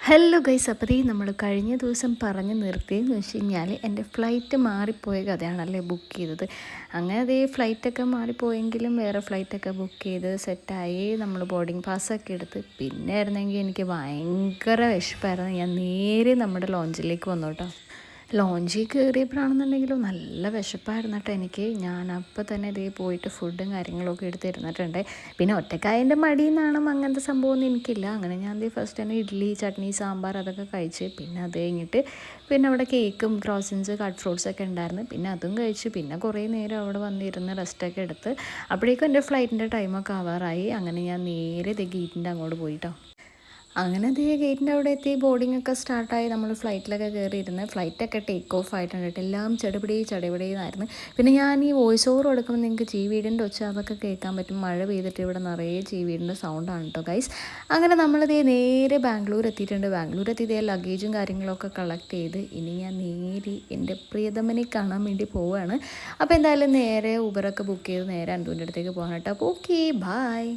Hello guys, അപ്പോൾ നമ്മൾ കഴിഞ്ഞ ദിവസം പറഞ്ഞ് നിർത്തിയെന്ന് വെച്ച് കഴിഞ്ഞാൽ എൻ്റെ ഫ്ലൈറ്റ് മാറിപ്പോയ കഥയാണല്ലേ ബുക്ക് ചെയ്തത്. അങ്ങനെ അതേ ഫ്ലൈറ്റൊക്കെ മാറിപ്പോയെങ്കിലും വേറെ ഫ്ലൈറ്റൊക്കെ ബുക്ക് ചെയ്ത് സെറ്റായി നമ്മൾ ബോർഡിംഗ് പാസ്സൊക്കെ എടുത്ത്. പിന്നെ ആയിരുന്നെങ്കിൽ എനിക്ക് ഭയങ്കര വിശപ്പായിരുന്നു. ഞാൻ നേരെ നമ്മുടെ ലോഞ്ചിലേക്ക് വന്നു കേട്ടോ. ലോഞ്ചിൽ കയറിയപ്പോഴാണെന്നുണ്ടെങ്കിലും നല്ല വിശപ്പായിരുന്നു കേട്ടോ എനിക്ക്. ഞാൻ അപ്പോൾ തന്നെ ഇതേ പോയിട്ട് ഫുഡും കാര്യങ്ങളൊക്കെ എടുത്തിരുന്നിട്ടുണ്ട്. പിന്നെ ഒറ്റക്കായൻ്റെ മടിയിൽ നിന്നാണ് അങ്ങനത്തെ സംഭവമൊന്നും എനിക്കില്ല. അങ്ങനെ ഞാൻ ഫസ്റ്റ് തന്നെ ഇഡ്ഡലി, ചട്നി, സാമ്പാർ അതൊക്കെ കഴിച്ച് പിന്നെ അത് കഴിഞ്ഞിട്ട് പിന്നെ അവിടെ കേക്കും ക്രോസൻസ് കട്ട് ഫ്രൂട്ട്സൊക്കെ ഉണ്ടായിരുന്നു. പിന്നെ അതും കഴിച്ച് പിന്നെ കുറേ നേരം അവിടെ വന്നിരുന്ന് റെസ്റ്റൊക്കെ എടുത്ത് അപ്പോഴേക്കും എൻ്റെ ഫ്ലൈറ്റിൻ്റെ ടൈമൊക്കെ ആവാറായി. അങ്ങനെ ഞാൻ നേരെ ഗേറ്റിൻ്റെ അങ്ങോട്ട് പോയിട്ടോ. അങ്ങനെ ഗേറ്റിൻ്റെ അവിടെ എത്തി ബോർഡിംഗ് ഒക്കെ സ്റ്റാർട്ടായി. നമ്മൾ ഫ്ലൈറ്റിലൊക്കെ കയറിയിരുന്ന് ഫ്ലൈറ്റൊക്കെ ടേക്ക് ഓഫ് ആയിട്ടുണ്ട്. എല്ലാം ചടപടിയെന്നായിരുന്നു. പിന്നെ ഞാൻ ഈ വോയിസ് ഓവർ കൊടുക്കുമ്പോൾ നിങ്ങൾക്ക് ചീവീടിൻ്റെ ഒച്ച അതൊക്കെ കേൾക്കാൻ പറ്റും. മഴ പെയ്തിട്ട് ഇവിടെ നിറയെ ചീവീടിൻ്റെ സൗണ്ടാണ് കേട്ടോ ഗൈസ്. അങ്ങനെ നമ്മളിതേ നേരെ ബാംഗ്ലൂർ എത്തിയിട്ടുണ്ട്. ബാംഗ്ലൂർ എത്തി ലഗേജും കാര്യങ്ങളൊക്കെ കളക്ട് ചെയ്ത് ഇനി ഞാൻ നേരെ എൻ്റെ പ്രിയതമനെ കാണാൻ വേണ്ടി പോവുകയാണ്. അപ്പോൾ എന്തായാലും നേരെ ഊബറൊക്കെ ബുക്ക് ചെയ്ത് നേരെ അൻഡൂൻ്റെ അടുത്തേക്ക് പോകാൻ കേട്ടോ. അപ്പോൾ ഓക്കെ, ബായ്.